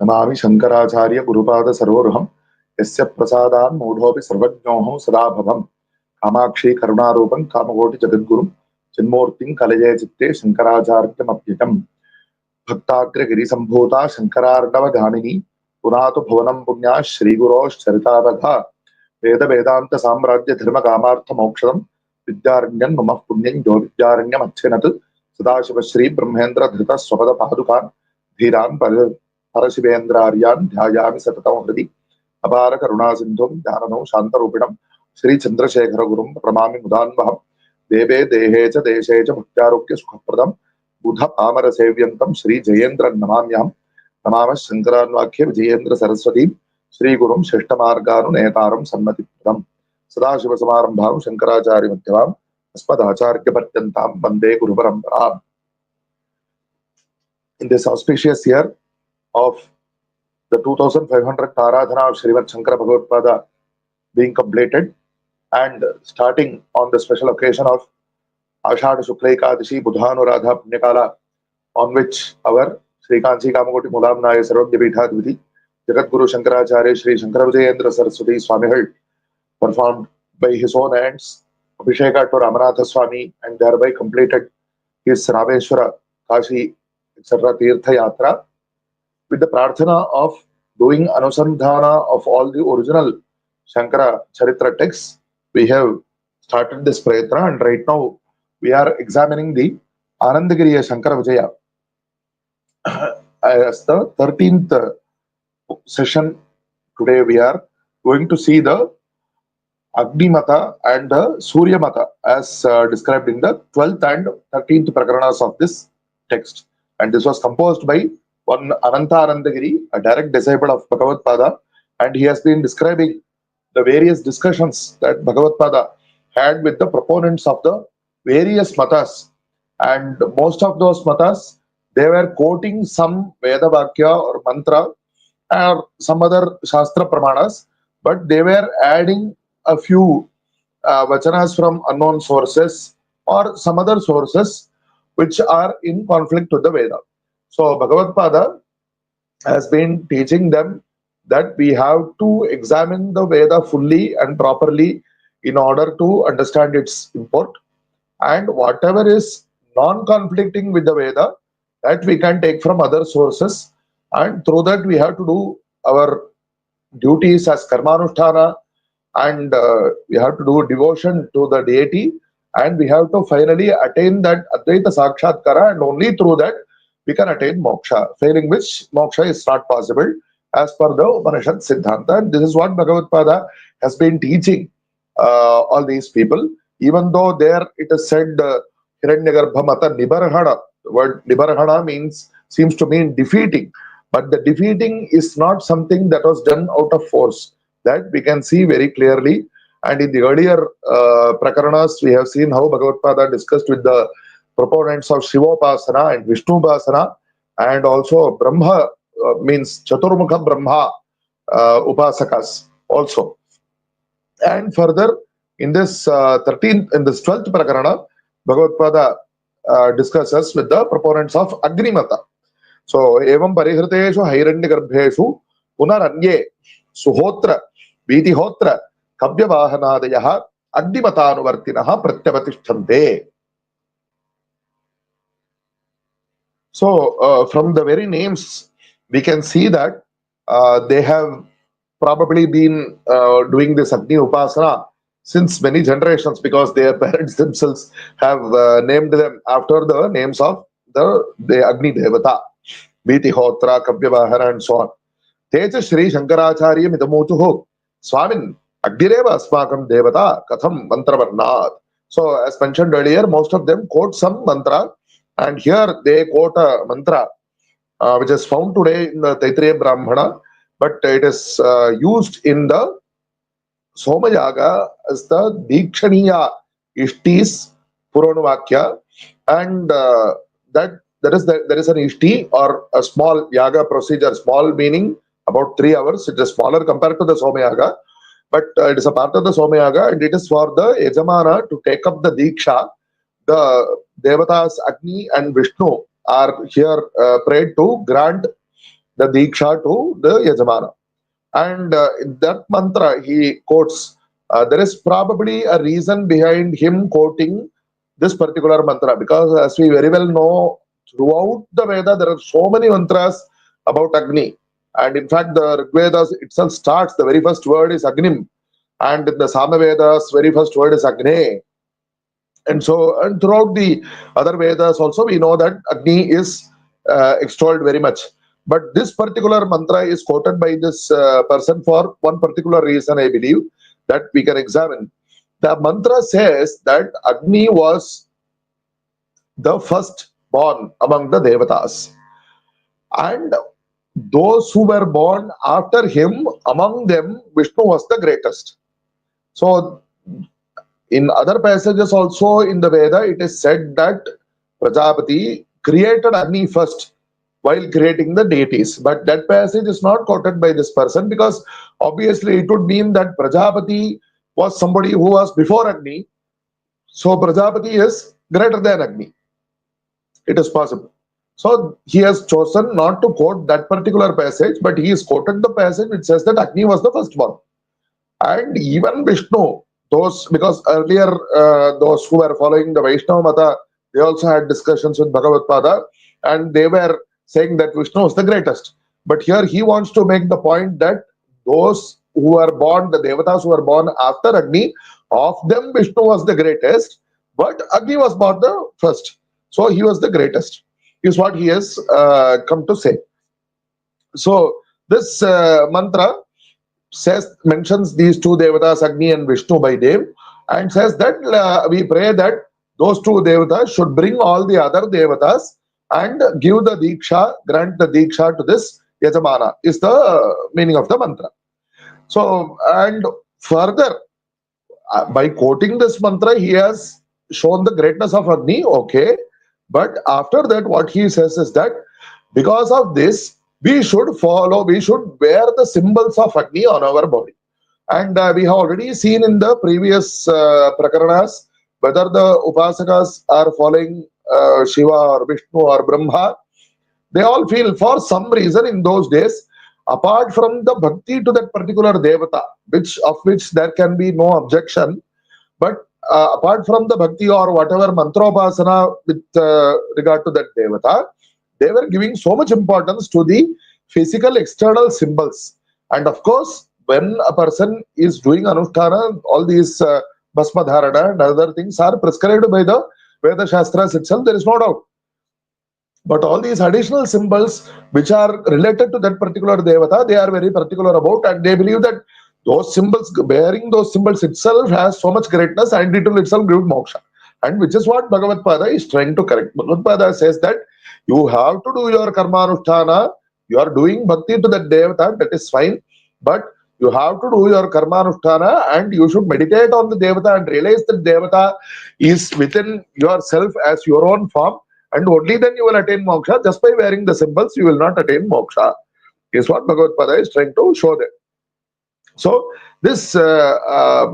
Namami Shankaracharya Gurupada Sarvaruham Yasya Prasadam Mudhopi Sarvajnoham Sadabhavam Kamakshi Karunarupam Kamagoti Jagadgurum Chinmurting Kalaye Chitte Shankaracharya Mapyitam Bhaktagra Giri Sambhuta Shankarardava Dhamini Punato Bhavanam Punya Shri Gurosh Charitavadha Veda Vedanta Samradya Dharma Kamartha Mokshadam Vidyaranyan Mamah Punyan Jo Vidyaranyam Achenat Sadashiva Shri Brahmendra Dhrita Swapada Padukan Dhiran Parashivendraryan Dhyayami Satatam Hridi Abara Karuna Sindhum Dhanano Shantarupinam Shri Chandrasekhara Gurum Pramami Mudanvaham Deve Dehecha Deshecha Bhaktyarokya Sukhapradam Buddha Pamara Sevyantam Shri Jayendra Namamyam Namama Shankaranvakya Vijayendra Saraswati Shri Gurum Sheshtamarganu Netaram Sannati Pradam Sadashiva Samarambhavam Shankaracharya Madhyavam Aspadacharya Patyantam Vande Guru Paramparam. In this auspicious year of the 2500th Aradhana of Shri Shankara Bhagavatpāda being completed and starting on the special occasion of Ashadha Shukla Ekadashi Budhanuradha Punyakala, on which our Sri Kanchi Kamagoti Mulamnaya Sarvagya Peethadviti Jagadguru Shankaracharya Shri Shankara Vijayam Saraswati Swamigal performed by his own hands Abhisheka to Ramanatha Swami and thereby completed his Rameshwara, Kashi, etc. Tirtha Yatra with the prarthana of doing anusandhana of all the original Shankara Charitra texts. We have started this prayatna and right now we are examining the Anandagiriya Shankara Vijayam as the 13th session. Today we are going to see the Agni Mata and the Surya Mata as described in the 12th and 13th Prakaranas of this text. And this was composed by one Anandagiri, a direct disciple of Bhagavatpāda, and he has been describing the various discussions that Bhagavatpāda had with the proponents of the various matas. And most of those matas, they were quoting some Veda Vakya or mantra or some other Shastra Pramanas, but they were adding a few vachanas from unknown sources or some other sources which are in conflict with the Veda. So Bhagavatpāda has been teaching them that we have to examine the Veda fully and properly in order to understand its import, and whatever is non-conflicting with the Veda, that we can take from other sources, and through that we have to do our duties as karmanusthana, and we have to do devotion to the deity, and we have to finally attain that Advaita Sakshatkara, and only through that we can attain moksha, failing which moksha is not possible as per the Upanishad Siddhanta. And this is what Bhagavatpāda has been teaching all these people, even though there it is said Hiranyagarbha Mata Nibarhana. The word Nibarhana seems to mean defeating, but the defeating is not something that was done out of force. That we can see very clearly. And in the earlier Prakaranas, we have seen how Bhagavatpāda discussed with the proponents of Shivopasana and Vishnupasana, and also Brahma means Chaturmukha Brahma Upasakas also. And further, in this 12th Prakarana, Bhagavatpāda discusses with the proponents of Agni Mata. So, evam parihriteshu hairanyagarbheshu punaranye suhotra vitihotra kavyavahanadayaha agnimataanuvartinaha pratyavatishtante. So, from the very names, we can see that they have probably been doing this Agni Upasana since many generations, because their parents themselves have named them after the names of the Agni Devata, Vitihotra, Kavyavahana, and so on. Teja Shri Shankaracharya Midamutuho Swamin Agdireva Asmakam Devata Katham Mantravarnat. So, as mentioned earlier, most of them quote some mantra, and here they quote a mantra which is found today in the Taittiriya Brahmana, but it is used in the Somayaga as the Dikshaniya Ishtis Puranavakya, and there is an Ishti or a small Yaga procedure, small meaning about 3 hours. It is smaller compared to the Somayaga, but it is a part of the Somayaga, and it is for the Yajamana to take up the Diksha. The Devatas Agni and Vishnu are here prayed to grant the Diksha to the Yajamana. And in that mantra he quotes, there is probably a reason behind him quoting this particular mantra, because as we very well know, throughout the Veda there are so many mantras about Agni. And in fact, the Rig Vedas itself starts, the very first word is Agnim, and in the Sama Vedas, very first word is Agni. And so, and throughout the other Vedas also, we know that Agni is extolled very much. But this particular mantra is quoted by this person for one particular reason, I believe, that we can examine. The mantra says that Agni was the first born among the Devatas. And those who were born after him, among them, Vishnu was the greatest. So, in other passages also in the Veda, it is said that Prajapati created Agni first while creating the deities. But that passage is not quoted by this person, because obviously it would mean that Prajapati was somebody who was before Agni. So Prajapati is greater than Agni. It is possible. So he has chosen not to quote that particular passage, but he has quoted the passage which says that Agni was the first one. And even Vishnu, those, because earlier those who were following the Vaishnava Mata, they also had discussions with Bhagavatpāda, and they were saying that Vishnu is the greatest. But here he wants to make the point that those who are born, the Devatas who are born after Agni, of them Vishnu was the greatest, but Agni was born the first. So he was the greatest, is what he has come to say. So this mantra mentions these two Devatas, Agni and Vishnu, by name, and says that we pray that those two Devatas should bring all the other Devatas and give the Diksha, grant the Diksha to this Yajamana, is the meaning of the mantra. So, and further, by quoting this mantra, he has shown the greatness of Agni, okay, but after that, what he says is that because of this, we should follow, we should wear the symbols of Agni on our body. And we have already seen in the previous prakaranas, whether the Upasakas are following Shiva or Vishnu or Brahma, they all feel for some reason in those days, apart from the bhakti to that particular Devata, of which there can be no objection, but apart from the bhakti or whatever mantropasana with regard to that Devata, they were giving so much importance to the physical external symbols. And of course, when a person is doing Anushtana, all these Bhasma Dharana and other things are prescribed by the Veda Shastras itself, there is no doubt. But all these additional symbols which are related to that particular Devata, they are very particular about, and they believe that those symbols, bearing those symbols itself has so much greatness and it will itself give moksha. And which is what Bhagavatpāda is trying to correct. Bhagavatpāda says that you have to do your karmanusthana, you are doing bhakti to that Devata, that is fine, but you have to do your karmanusthana and you should meditate on the Devata and realize that Devata is within yourself as your own form, and only then you will attain moksha. Just by wearing the symbols, you will not attain moksha, is what Bhagavatpāda is trying to show them. So this Agni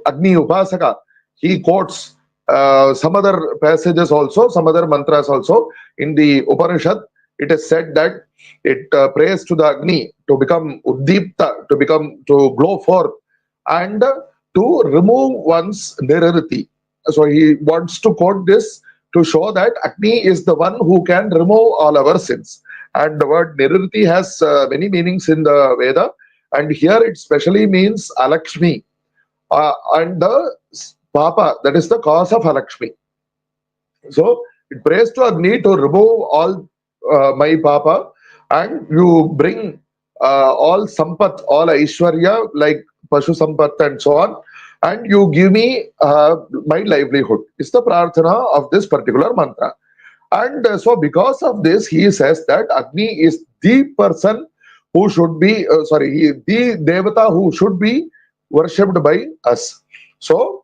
Upasaka, he quotes some other passages also, some other mantras also. In the Upanishad, it is said that it prays to the Agni to become Uddipta, to glow forth, and to remove one's nirriti. So he wants to quote this to show that Agni is the one who can remove all our sins. And the word nirriti has many meanings in the Veda, and here it specially means Alakshmi, and the Papa, that is the cause of Alakshmi. So it prays to Agni to remove all my Papa, and you bring all Sampat, all Aishwarya, like Pashu Sampat and so on, and you give me my livelihood. It's the prarthana of this particular mantra. And so because of this, he says that Agni is the person who should be, the Devata who should be worshipped by us. So,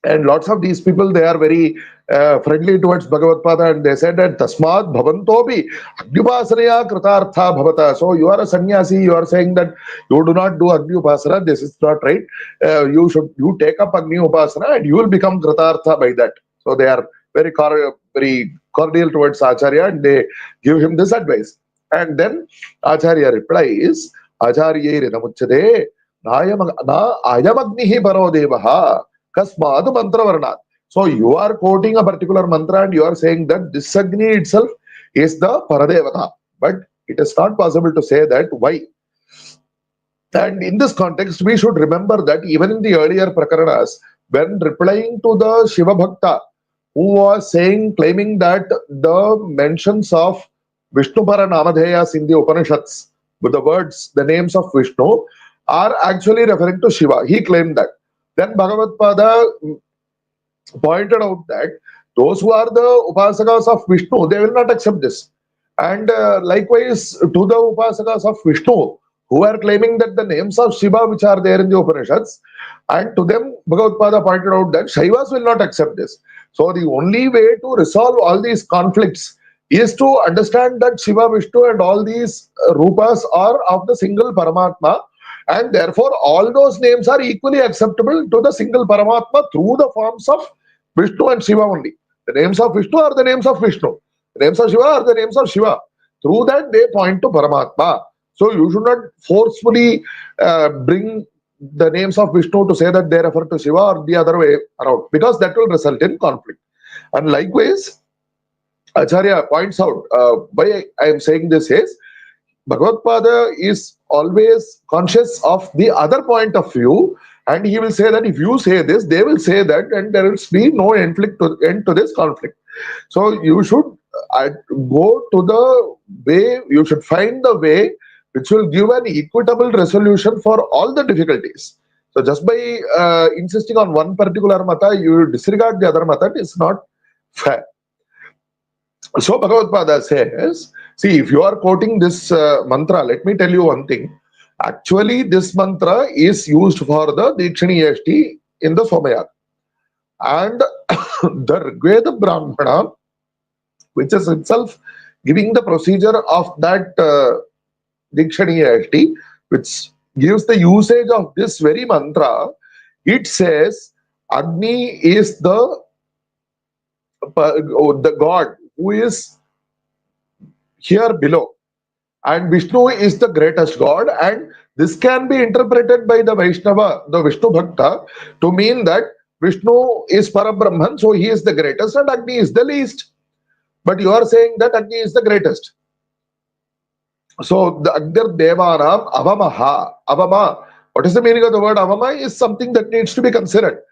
and lots of these people, they are very friendly towards Bhagavatpāda, and they said that Tasmad Bhavantopi Agnyupasaraya Kritartha Bhavata. So you are a sannyasi, you are saying that you do not do Agnyupasana, this is not right. You take up Agnyupasana and you will become Kritartha by that. So they are very cordial towards Acharya, and they give him this advice. And then Acharya replies, Acharya Rinamuchade, na ayamagnihi paro devaha, kasmadu mantra varnat. So you are quoting a particular mantra and you are saying that this Agni itself is the Paradevata. But it is not possible to say that. Why? And in this context, we should remember that even in the earlier Prakaranas, when replying to the Shiva Bhakta, who was claiming that the mentions of Vishnupara Namadheyas in the Upanishads, with the words, the names of Vishnu, are actually referring to Shiva. He claimed that. Then Bhagavatpāda pointed out that those who are the Upasakas of Vishnu, they will not accept this. And likewise, to the Upasakas of Vishnu, who are claiming that the names of Shiva which are there in the Upanishads, and to them Bhagavatpāda pointed out that Shaivas will not accept this. So the only way to resolve all these conflicts is to understand that Shiva, Vishnu and all these rupas are of the single Paramatma, and therefore all those names are equally acceptable to the single Paramatma through the forms of Vishnu and Shiva only. The names of Vishnu are the names of Vishnu. The names of Shiva are the names of Shiva. Through that they point to Paramatma. So you should not forcefully bring the names of Vishnu to say that they refer to Shiva or the other way around, because that will result in conflict. And likewise, Acharya points out, why I am saying this is, Bhagavatpāda is always conscious of the other point of view, and he will say that if you say this, they will say that, and there will be no end to this conflict. So you should go to the way, you should find the way which will give an equitable resolution for all the difficulties. So just by insisting on one particular mata, you disregard the other mata, it is not fair. So Bhagavatpāda says, see, if you are quoting this mantra, let me tell you one thing. Actually, this mantra is used for the Dikshaniyashti in the Somayat. And the Rigveda Brahmana, which is itself giving the procedure of that Dikshaniyashti, which gives the usage of this very mantra, it says Agni is the god who is here below, and Vishnu is the greatest god, and this can be interpreted by the Vaishnava, the Vishnu Bhakta, to mean that Vishnu is Parabrahman, so he is the greatest and Agni is the least. But you are saying that Agni is the greatest. So the Agdir Devanam Avamaha. Avama. What is the meaning of the word Avama is something that needs to be considered.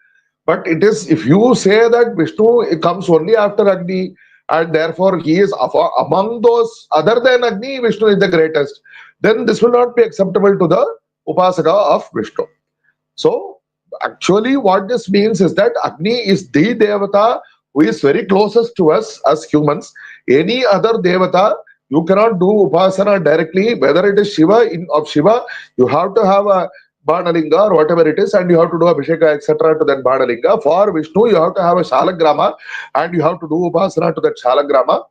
But it is, if you say that Vishnu comes only after Agni, and therefore he is among those other than Agni, Vishnu is the greatest, then this will not be acceptable to the Upasaka of Vishnu. So actually what this means is that Agni is the Devata who is very closest to us as humans. Any other Devata, you cannot do Upasana directly, whether it is Shiva, of Shiva, you have to have a Banalinga or whatever it is, and you have to do Abhisheka, etc. to that Banalinga. For Vishnu, you have to have a Shalagrama, and you have to do Upasana to that Shalagrama.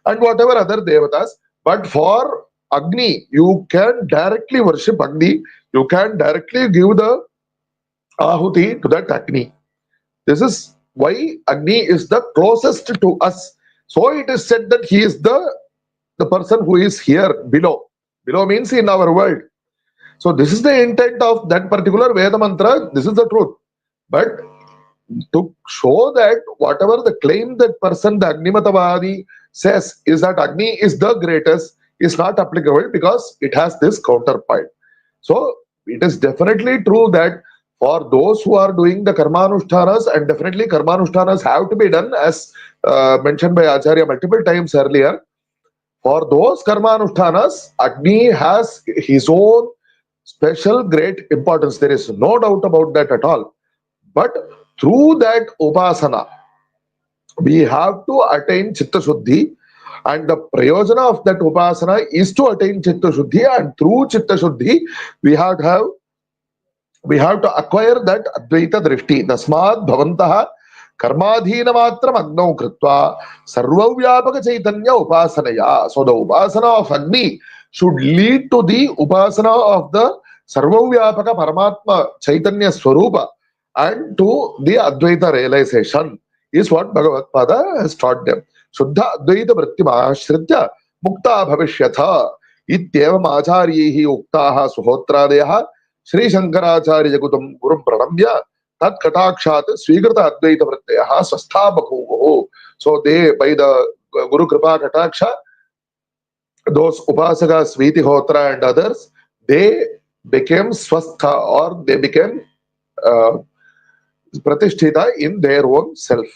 And whatever other Devatas. But for Agni, you can directly worship Agni. You can directly give the Ahuti to that Agni. This is why Agni is the closest to us. So it is said that he is the person who is here below. Below means in our world. So this is the intent of that particular Veda mantra. This is the truth. But to show that whatever the claim that person, the Agnimatavadi, says is that Agni is the greatest, is not applicable because it has this counterpoint. So it is definitely true that for those who are doing the karmanushtanas, and definitely karmanushtanas have to be done as mentioned by Acharya multiple times earlier, for those karmanushtanas, Agni has his own special great importance. There is no doubt about that at all. But through that upasana, we have to attain Chitta Shuddhi, and the prayojana of that upasana is to attain Chitta Shuddhi, and through Chitta Shuddhi, we have to acquire that Advaita Drishti. Tasmad Bhavantaha Karmadhina Matram Agnau Kritva Sarvavyapaka Chaitanya Upasanaya. So the upasana of Agni should lead to the upasana of the Sarvavyapaka Paramatma Chaitanya Swarupa and to the Advaita realization is what Bhagavatpāda has taught them. Shuddha Advaita Vrittima Shritya mukta bhavishyatha ityevam acharyaihi uktaha suhotradayah Shri Shankaracharya Jagutam Gurum Pranamya Tat Katakshat Svikrita Advaita Pratyayah Swastha Bhakuvo. So they, by the Guru Kripa Kataksha, those Upasakas, Svitihotra and others, they became swastha, or they became uh, pratisthita in their own self.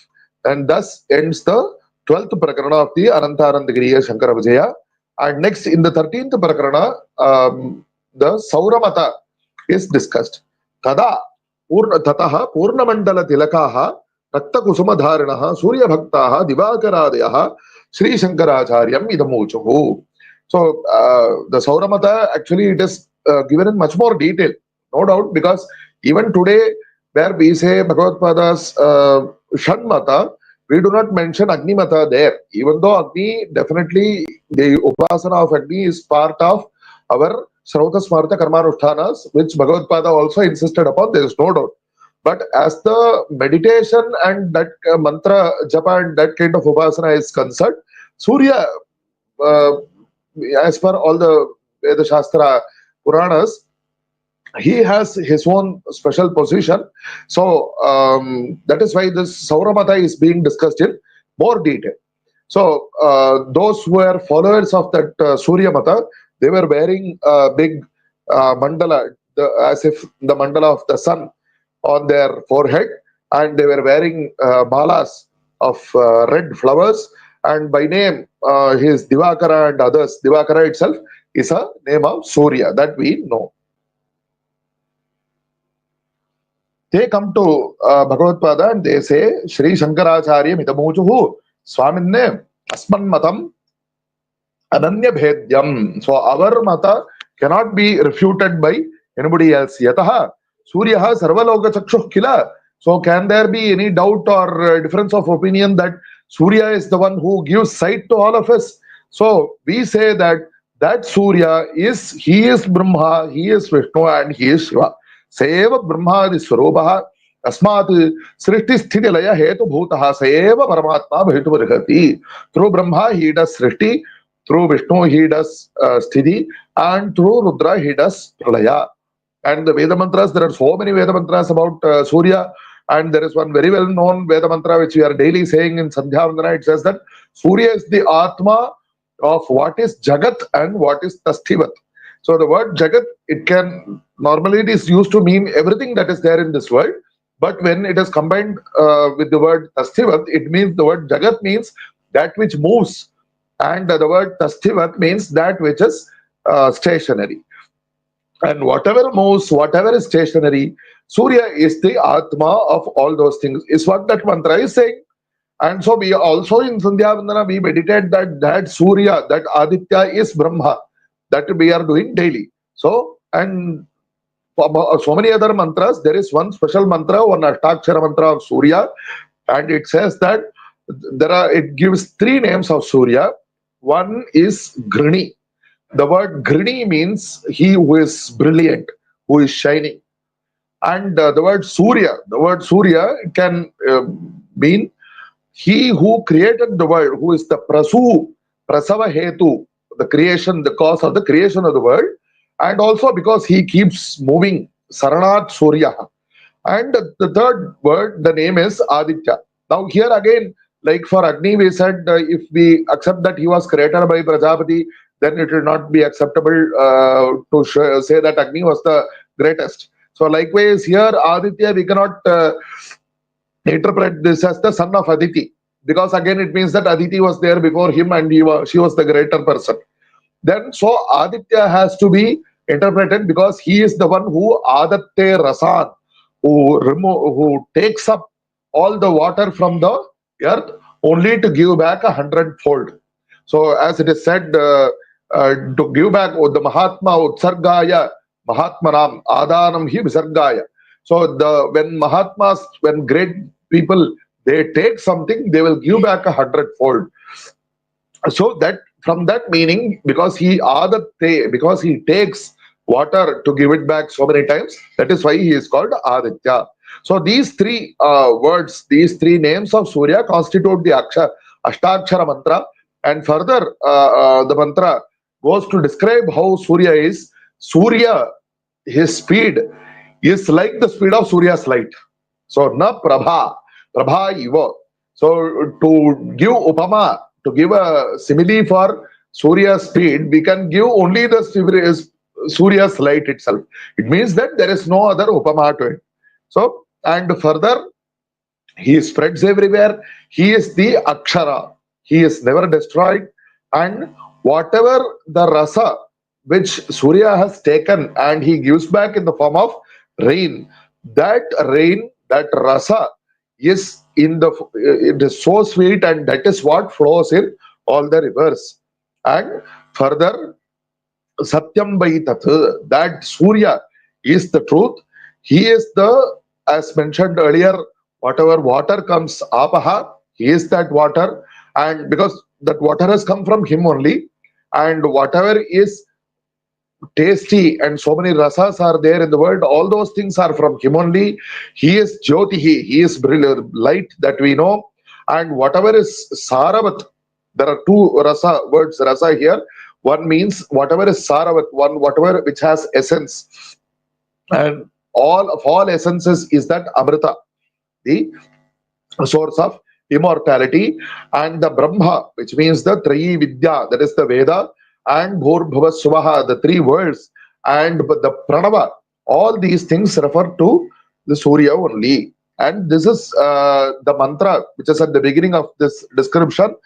And thus ends the 12th prakarana of the Anandagiriya Shankara Vijaya. And next, in the 13th prakarana, the Sauramata is discussed. Tada Tataha Purnamandala Tilakaha Rakta Kusuma Dharanaha Surya Bhaktaha Divakaradyaha Shri Shankaracharyam Idamuchuhu. So the Sauramata, actually it is given in much more detail, no doubt, because even today where we say Bhagavatpāda's Shanmata, we do not mention Agnimata there, even though Agni, definitely the Upasana of Agni is part of our Shrauta Smarta Karmanushtanas, which Bhagavatpāda also insisted upon, there is no doubt. But as the meditation and that mantra japa and that kind of upasana is concerned, Surya, as per all the Veda Shastra Puranas, he has his own special position. So that is why this Sauramata is being discussed in more detail. So those who were followers of that Surya Mata, they were wearing a big mandala, as if the mandala of the sun on their forehead, and they were wearing malas of red flowers, and by name his Divakara and others. Divakara itself is a name of Surya, that we know. They come to Bhagavatpāda and they say, Shri Shankaracharya Mitamuchuhu Swaminne Asman Matam Ananya Bhedyam. So our mata cannot be refuted by anybody else. Yataha Suryaha Sarvaloka Chakshuh Kila. So can there be any doubt or difference of opinion that Surya is the one who gives sight to all of us? So we say that Surya he is Brahma, he is Vishnu, and he is Shiva. Seva Brahmadi Swarupaha Asmat Srishti Sthiti Laya Hetu Bhutaha Seva Paramatma Bhitu Varihati. Through Brahma he does Srishti, through Vishnu he does Sthiti, and through Rudra he does Pralaya. And the Veda mantras, there are so many Veda mantras about Surya, and there is one very well known Veda mantra which we are daily saying in Sandhya Vandana. It says that Surya is the Atma of what is Jagat and what is Tasthivat. So the word Jagat, normally it is used to mean everything that is there in this world, but when it is combined with the word Tasthivat, it means the word Jagat means that which moves, and the word Tasthivat means that which is stationary. And whatever moves, whatever is stationary, Surya is the Atma of all those things, is what that mantra is saying. And so we also in Sandhya Vandana, we meditate that Surya, that Aditya is Brahma, that we are doing daily. So, and for so many other mantras, there is one special mantra, one Ashtakshara mantra of Surya, and it says that it gives three names of Surya. One is Grini. The word Grini means he who is brilliant, who is shining. And the word Surya can mean he who created the world, who is the Prasava Hetu, the creation, the cause of the creation of the world. And also because he keeps moving, Saranat Surya. And the third word, the name is Aditya. Now here again, like for Agni, we said if we accept that he was created by Prajapati, then it will not be acceptable to say that Agni was the greatest. So likewise here, Aditya, we cannot interpret this as the son of Aditi, because again it means that Aditi was there before him and she was the greater person. Then so Aditya has to be interpreted because he is the one who Adatte Rasan, who takes up all the water from the earth only to give back 100-fold. So as it is said, to give back the Mahatma Utsargaya Mahatmanam Adanam hi Visargaya. So when Mahatmas, when great people, they take something, they will give back 100-fold. So that from that meaning, because he takes water to give it back so many times, that is why he is called Aditya. So these three words, these three names of Surya constitute the Ashtakshara mantra, And further, the mantra goes to describe how Surya is. Surya, his speed is like the speed of Surya's light. So, na prabha iva. So, to give upama, to give a simile for Surya's speed, we can give only the Surya's light itself. It means that there is no other upama to it. So, and further, he spreads everywhere. He is the Akshara. He is never destroyed. And whatever the rasa which Surya has taken and he gives back in the form of rain, that rasa is it is so sweet, and that is what flows in all the rivers. And further, Satyam Vaitat, that Surya is the truth. He is the, as mentioned earlier, whatever water comes, apaha, he is that water, and because that water has come from him only, and whatever is tasty and so many rasas are there in the world, all those things are from him only. He is Jyotihi, he is light that we know, and whatever is Saravat, there are two words rasa here. One means whatever is Saravat, one whatever which has essence, and all of all essences is that Amrita, the source of immortality, and the Brahma, which means the Trayi Vidya, that is the Veda, and Bhurbhuva Swaha, the three words, and the Pranava. All these things refer to the Surya only. And this is the mantra which is at the beginning of this description.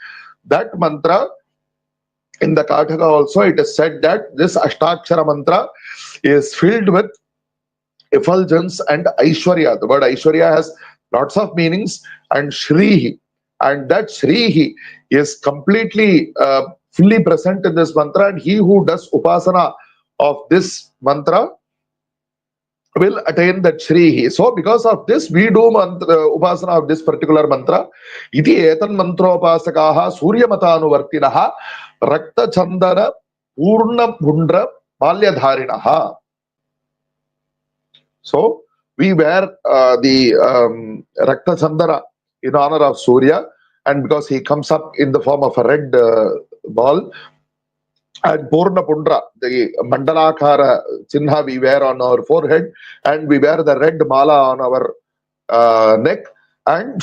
That mantra, in the Kataka also, it is said that this Ashtakshara mantra is filled with effulgence and Aishwarya. The word Aishwarya has lots of meanings, and Shrihi. And that Shrihi is completely fully present in this mantra, and he who does upasana of this mantra will attain that Shrihi. So because of this, we do upasana of this particular mantra. Iti etan mantropasakaha suryamataanuvartinaha rakta chandana purna bhundra malyadharinaha. So we wear the Rakta Chandana in honor of Surya, and because he comes up in the form of a red ball, and Purna Pundra, the Mandalakara Chinha we wear on our forehead, and we wear the red mala on our neck, and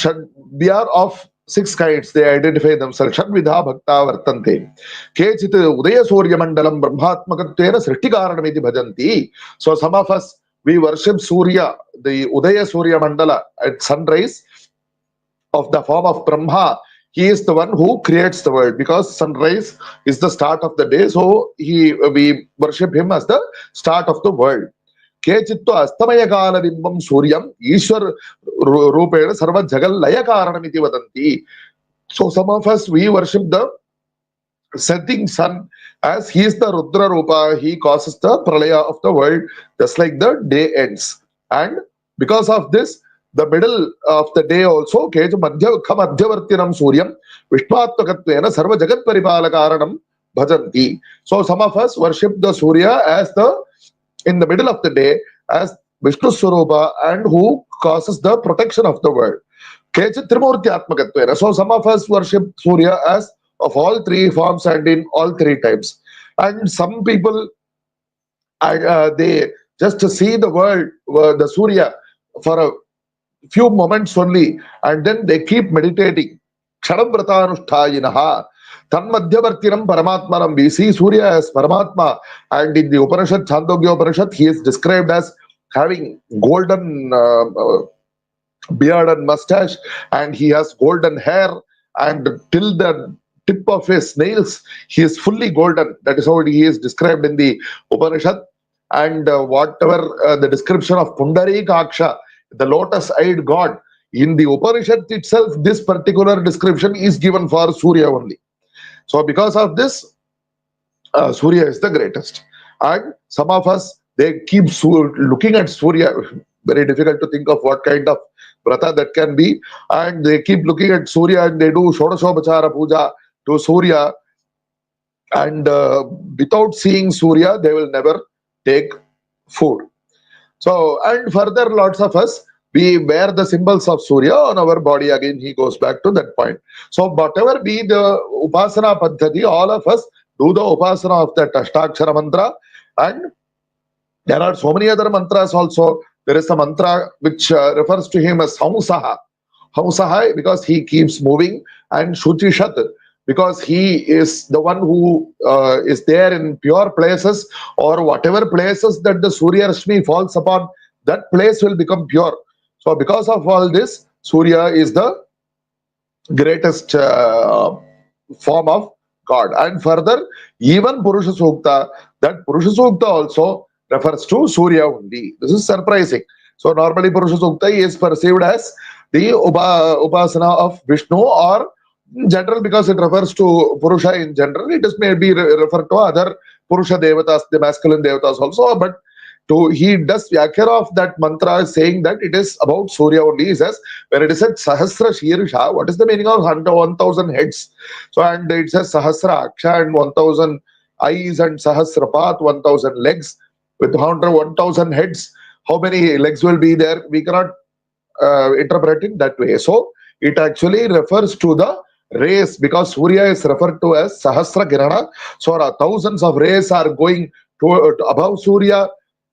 we are of 6 kinds. They identify themselves. Shadvidha Bhakta Vartante. Kechit Udaya Surya Mandalam Brahmatmakatvena Srishti Bhajanti. So some of us, we worship Surya, the Udaya Surya Mandala at sunrise of the form of Brahma. He is the one who creates the world, because sunrise is the start of the day. So we worship him as the start of the world. Kechittu Astamaya Kala Bimbam Suryam Ishwar Rupena Sarva Jagal Laya Karanamiti Vadanti. So some of us, we worship the setting sun, as he is the Rudra Rupa, he causes the pralaya of the world, just like the day ends. And because of this, the middle of the day also, Keju Madhyavartinam Suryam Vishmatmakatvena Sarva Jagat Paripalakaranam Bhajanti. So some of us worship the Surya as in the middle of the day as Vishnu Swarupa, and who causes the protection of the world. Keju Trimurti Atmakatvena. So some of us worship Surya as of all 3 forms and in all 3 types. And some people, they just see the world, the Surya, for a few moments only, and then they keep meditating. Kshanamvratanushthayinaha Tanmadhyavartinam Paramatmanam. We see Surya as Paramatma, and in the Upanishad, Chandogya Upanishad, he is described as having golden beard and mustache, and he has golden hair, and till the tip of his nails, he is fully golden. That is how he is described in the Upanishad. And whatever the description of Pundarikaksha, the lotus-eyed god, in the Upanishad itself, this particular description is given for Surya only. So because of this, Surya is the greatest. And some of us, they keep looking at Surya. Very difficult to think of what kind of vrata that can be. And they keep looking at Surya, and they do Shodashobachara Puja to Surya, and without seeing Surya, they will never take food. So, and further, lots of us, we wear the symbols of Surya on our body. Again, he goes back to that point. So whatever be the Upasana Paddhati, all of us do the Upasana of that Ashtakshara mantra, and there are so many other mantras also. There is a mantra which refers to him as Hamsaha. Hamsaha because he keeps moving, and Shuchishat because he is the one who is there in pure places, or whatever places that the Surya Rashmi falls upon, that place will become pure. So because of all this, Surya is the greatest form of God. And further, even Purusha Sukta, that Purusha Sukta also refers to Surya only. This is surprising. So normally Purusha Sukta is perceived as the Upasana of Vishnu, or in general, because it refers to Purusha in general, it is maybe referred to other Purusha Devatas, the masculine Devatas also, but he does Vyakhya of that mantra saying that it is about Surya only. He says, when it is said Sahasra Shirsha, what is the meaning of 1,000 heads? So, and it says Sahasra Aksha and 1,000 eyes, and Sahasra Path, 1,000 legs, with 1,000 heads. How many legs will be there? We cannot interpret it that way. So, it actually refers to the rays, because Surya is referred to as Sahasra Kirana. So, thousands of rays are going to above Surya.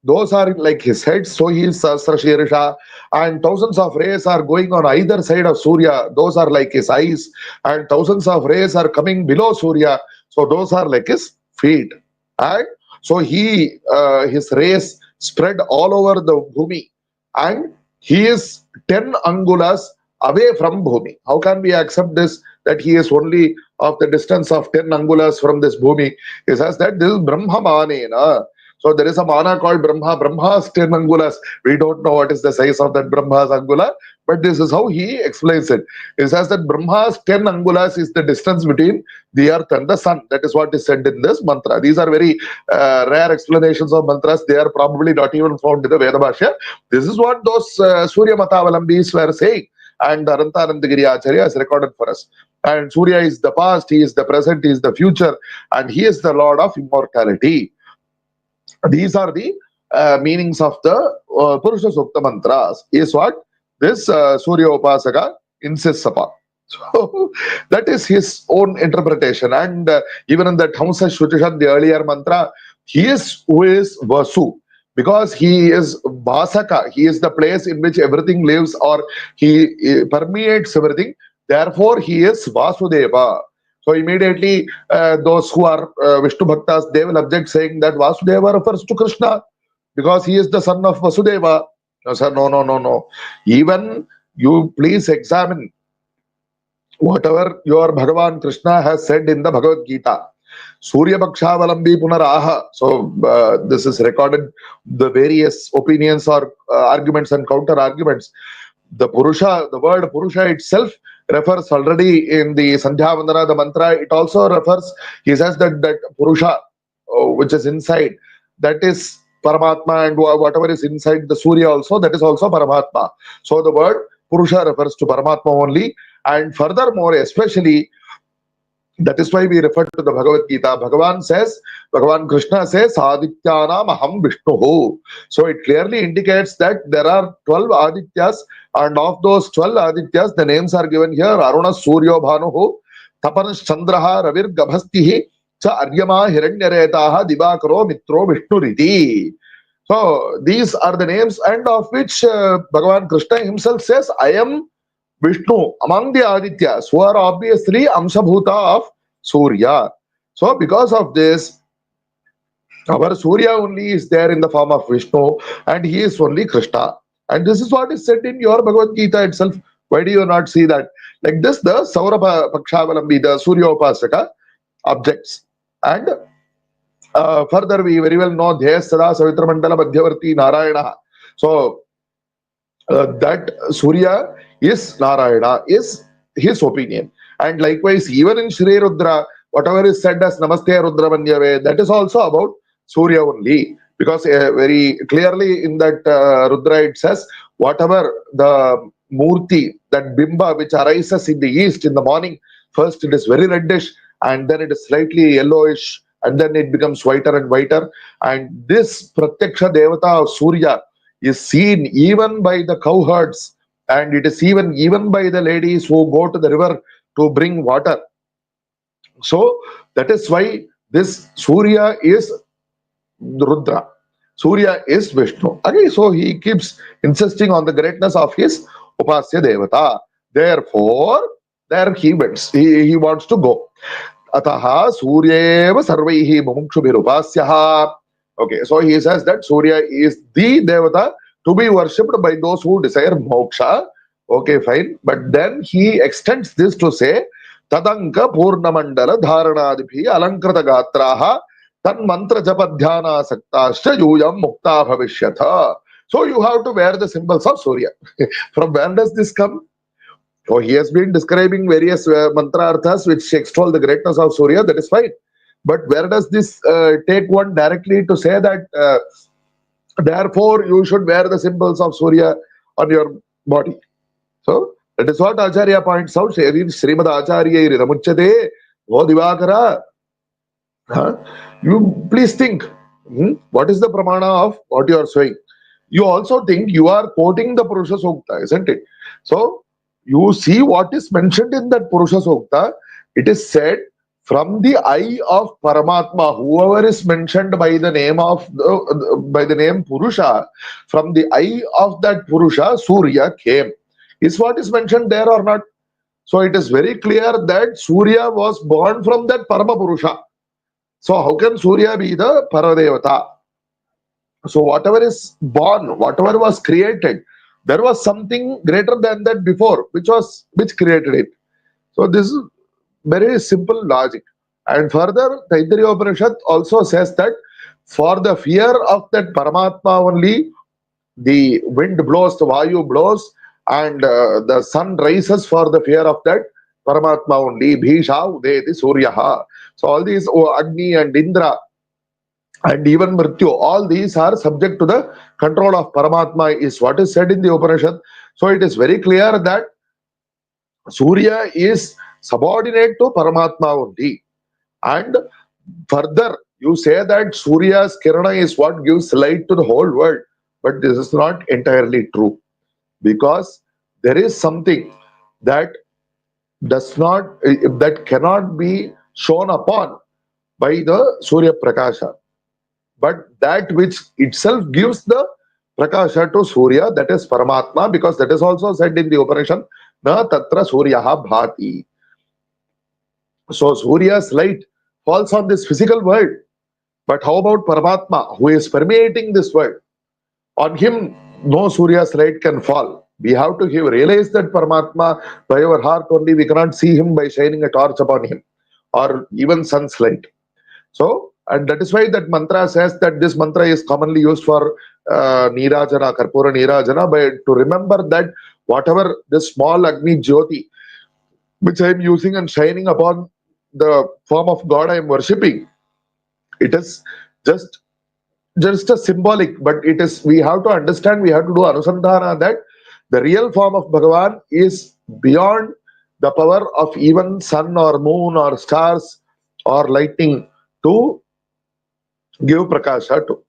Those are like his head, so he is Sahasra Shirsha, and thousands of rays are going on either side of Surya. Those are like his eyes, and thousands of rays are coming below Surya. So those are like his feet. And so his rays spread all over the Bhumi, and he is 10 angulas away from Bhumi. How can we accept this, that he is only of the distance of 10 angulas from this Bhumi? He says that this is Brahma Manena. So there is a mana called Brahma. Brahma's 10 angulas. We don't know what is the size of that Brahma's angula, but this is how he explains it. He says that Brahma's 10 angulas is the distance between the earth and the sun. That is what is said in this mantra. These are very rare explanations of mantras. They are probably not even found in the Veda Bha. This is what those Surya Matavalambis were saying. And Anandagiriya Acharya has recorded for us. And Surya is the past, he is the present, he is the future, and he is the Lord of immortality. These are the meanings of the Purusha Sukta mantras, is what this Surya Upasaka insists upon. So that is his own interpretation. And even in that Hamsa Shrutishan, the earlier mantra, he is who is Vasu, because he is Vasaka, he is the place in which everything lives, or he permeates everything. Therefore, he is Vasudeva. So immediately those who are Vishnu Bhaktas, they will object saying that Vasudeva refers to Krishna because he is the son of Vasudeva. No, sir, no. Even you please examine whatever your Bhagavan Krishna has said in the Bhagavad Gita. Surya Bhakshavalambi Punaraha. So this is recorded, the various opinions or arguments and counter arguments. The Purusha, the word Purusha itself refers already in the Sandhya Vandana, the mantra. It also refers, he says that Purusha, which is inside, that is Paramatma, and whatever is inside the Surya also, that is also Paramatma. So the word Purusha refers to Paramatma only. And furthermore, especially, that is why we refer to the Bhagavad Gita. Bhagavan Krishna says, Adityanam aham Vishnuhu. So it clearly indicates that there are 12 Adityas, and of those 12 Adityas, the names are given here: Aruna Suryo Bhanuhu, Tapanas Chandraha Ravir Gabhastihi, Cha Aryama Hiranyaretaha Divakaro Mitro Vishnuriti. So these are the names, and of which Bhagavan Krishna himself says, I am Vishnu among the Adityas, who are obviously Amshabhuta of Surya. So because of this, our Surya only is there in the form of Vishnu, and he is only Krishna. And this is what is said in your Bhagavad Gita itself. Why do you not see that? Like this, the Saurabha Pakshavalambi, the Surya Upasaka, objects. And further, we very well know Dhyas Sada Savitra Mandala Madhyavarti Narayana. So that Surya is Narayana, is his opinion. And likewise, even in Shri Rudra, whatever is said as Namaste Rudra Manyave, that is also about Surya only. Because very clearly in that Rudra it says, whatever the Murti, that Bimba which arises in the east in the morning, first it is very reddish, and then it is slightly yellowish, and then it becomes whiter and whiter. And this Pratyaksha Devata of Surya is seen even by the cowherds, and it is even by the ladies who go to the river to bring water. So that is why this Surya is Rudra. Surya is Vishnu. Okay, so he keeps insisting on the greatness of his Upasya Devata. Therefore, there he wants. He wants to go. Ataha Suryeva Sarvaihi Mumukshubhirupasyaha. Okay, so he says that Surya is the Devata to be worshipped by those who desire moksha. Okay, fine. But then he extends this to say, Tadanka Purnamandala Dharanadibhi Alankrata Gatraha Tan Mantra Japadhyana Saktascha Yuyam Mukta Bhavishyatha. So you have to wear the symbols of Surya. From where does this come? So he has been describing various mantra arthas which extol the greatness of Surya, that is fine. But where does this take one directly to say that therefore you should wear the symbols of Surya on your body? So that is what Acharya points out. Srimad Acharya Ramuchate, O Divakara. You please think, what is the pramana of what you are saying? You also think you are quoting the Purusha Sukta, isn't it? So you see what is mentioned in that Purusha Sukta. It is said from the eye of Paramatma, whoever is mentioned by the name of by the name Purusha, from the eye of that Purusha, Surya came. Is what is mentioned there or not? So it is very clear that Surya was born from that Parama Purusha. So how can Surya be the Paradevata? So whatever is born, whatever was created, there was something greater than that before, which created it. So this is very simple logic. And further, Taittiriya Upanishad also says that for the fear of that Paramatma only, the wind blows, the Vayu blows, and the sun rises for the fear of that Paramatma only. Bhisha Udeti Suryaha. So all these Agni and Indra and even Mrityu, all these are subject to the control of Paramatma, is what is said in the Upanishad. So it is very clear that Surya is subordinate to Paramatma only. And further, you say that Surya's Kirana is what gives light to the whole world. But this is not entirely true. Because there is something that that cannot be shown upon by the Surya Prakasha. But that which itself gives the Prakasha to Surya, that is Paramatma, because that is also said in the Upanishad, Na Tatra Suryaha Bhati. So Surya's light falls on this physical world. But how about Paramatma, who is permeating this world? On him, no Surya's light can fall. We have to realize that Paramatma by our heart only. We cannot see him by shining a torch upon him or even sun's light. So, and that is why that mantra says that this mantra is commonly used for Nirajana, Karpura Nirajana, but to remember that whatever this small Agni Jyoti, which I am using and shining upon the form of God I am worshipping, it is just a symbolic, but it is, we have to understand, we have to do Anusandhana that the real form of Bhagavan is beyond the power of even sun or moon or stars or lightning to give prakasha to.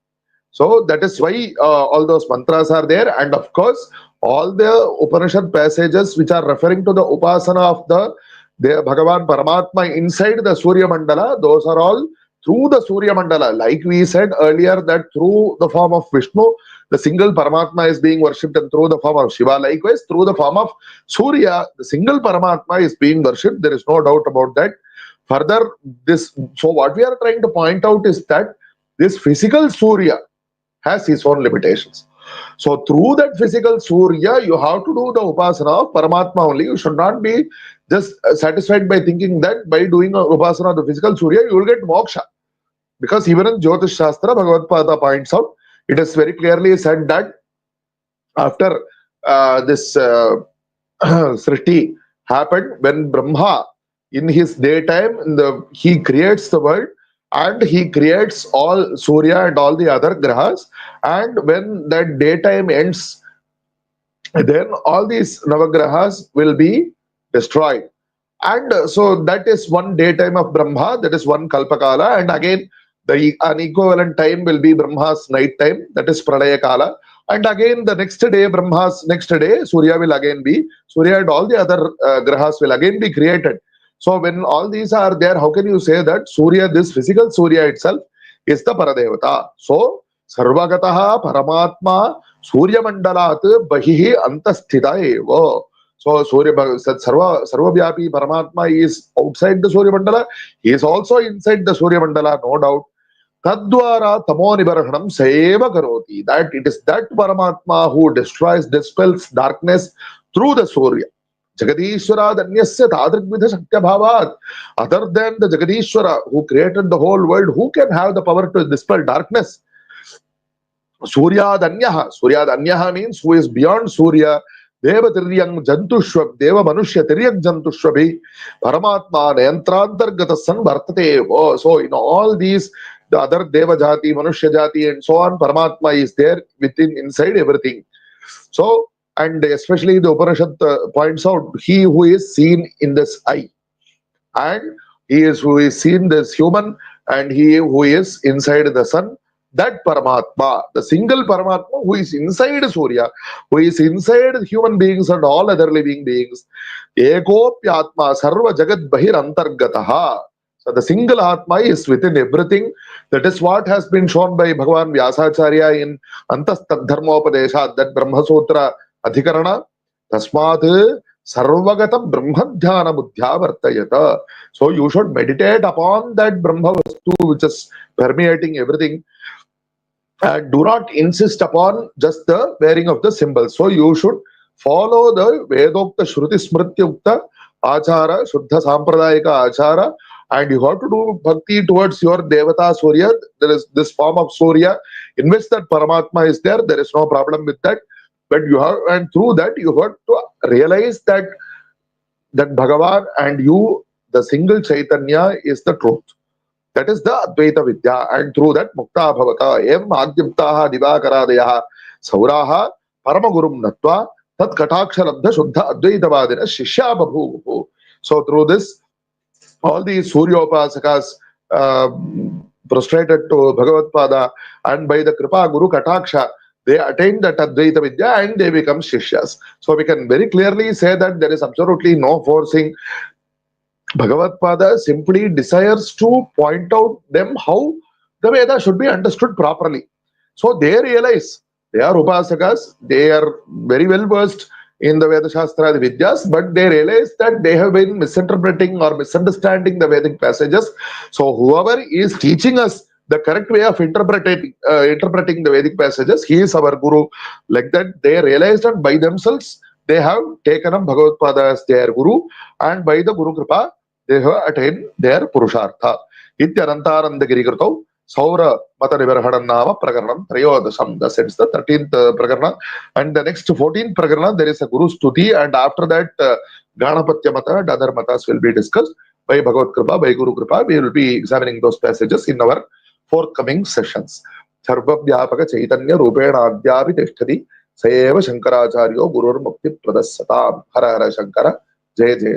So that is why all those mantras are there, and of course all the Upanishad passages which are referring to the upasana of the Bhagavan Paramatma inside the Surya Mandala, those are all through the Surya Mandala. Like we said earlier that through the form of Vishnu, the single Paramatma is being worshipped, and through the form of Shiva, likewise through the form of Surya, the single Paramatma is being worshipped. There is no doubt about that. Further, so what we are trying to point out is that this physical Surya has his own limitations. So through that physical Surya, you have to do the upasana of Paramatma only. You should not be just satisfied by thinking that by doing upasana of the physical Surya, you will get moksha. Because even in Jyotish Shastra, Bhagavatpāda points out, it is very clearly said that after this Srishti happened, when Brahma, in his daytime, he creates the world, and he creates all Surya and all the other grahas, and when that daytime ends, then all these Navagrahas will be destroyed. And so that is one daytime of Brahma, that is one Kalpakala, and again an equivalent time will be Brahma's night time, that is Pralayakala. And again, the next day, Brahma's next day, Surya will again be, Surya and all the other grahas will again be created. So when all these are there, how can you say that Surya, this physical Surya itself, is the Paradevata? So, Sarvagataha Paramatma Surya Mandalat Bahihi Antasthita eva. So, Sarvavyapi Paramatma is outside the Surya Mandala. He is also inside the Surya Mandala, no doubt. Tadwara tamo nibarhanam seva karoti. That it is that Paramatma who destroys, dispels darkness through the Surya. Jagadishwara Danyasya Tadrigvidha Shaktya Bhavat. Other than the Jagadishwara who created the whole world, who can have the power to dispel darkness? Surya Danyaha. Surya Danyaha means who is beyond Surya. Deva Tiryang Jantushwab, Deva Manushya Tiryang Jantushwabi, Paramatma Nayantrantargata San Vartate. Oh, so in all these, the other Deva Jati, Manushya Jati, and so on, Paramatma is there within, inside everything. So, and especially the Upanishad points out, he who is seen in this eye, and he is who is seen this human, and he who is inside the sun, that Paramatma, the single Paramatma who is inside Surya, who is inside human beings and all other living beings, Ekopyatma Sarva Jagat Bahir Antargataha. So the single Atma is within everything. That is what has been shown by Bhagavan Vyasacharya in Antastad Dharmopadesha, that Brahma Sutra Adhikarana. Tasmat Sarvagatam Brahmadhyana Buddhya Vartayata. So you should meditate upon that Brahma Vastu which is permeating everything. And do not insist upon just the wearing of the symbols. So you should follow the Vedokta Shruti Smrityukta Achara, Shuddha Sampradayika Achara, and you have to do bhakti towards your Devata Surya. There is this form of Surya in which that Paramatma is there. There is no problem with that. But you have, and through that, you have to realize that Bhagavan and you, the single Chaitanya, is the truth. That is the Advaita Vidya, and through that Mukta Bhavata, Em Adyaptaha Divakaradaya Sauraha Paramagurum Natva Tat Kataksharabdha Shuddha Advaitavadina Shishya Babhu. So through this, all these Suryopasakas prostrated to Bhagavatpāda, and by the Kripa Guru Kataksha, they attain that Advaita Vidya and they become Shishyas. So we can very clearly say that there is absolutely no forcing. Bhagavatpāda simply desires to point out them how the Veda should be understood properly. So they realize, they are Upasakas, they are very well versed in the Veda Shastra, the Vidyas, but they realize that they have been misinterpreting or misunderstanding the Vedic passages. So whoever is teaching us the correct way of interpreting the Vedic passages, he is our Guru. Like that, they realized that by themselves, they have taken up Bhagavatpāda as their Guru, and by the Guru Kripa, they have attained their Purushartha. Anandagiri Krutau, Saura Mata Nivarhadan Nama Prakaranam Trayodasam. Thus ends the 13th Prakarana. And the next 14th Prakarana, there is a Guru Stuti, and after that, Ganapatya Mata and other Matas will be discussed by Bhagavat Kripa, by Guru Kripa. We will be examining those passages in our forthcoming sessions. Sarvabhyapaka Chaitanya Rupena Adhyapi Tishtati Sayeva Shankaracharyo Gurur Mukti Pradasatam. Hara Hara Shankara. Jai Jai.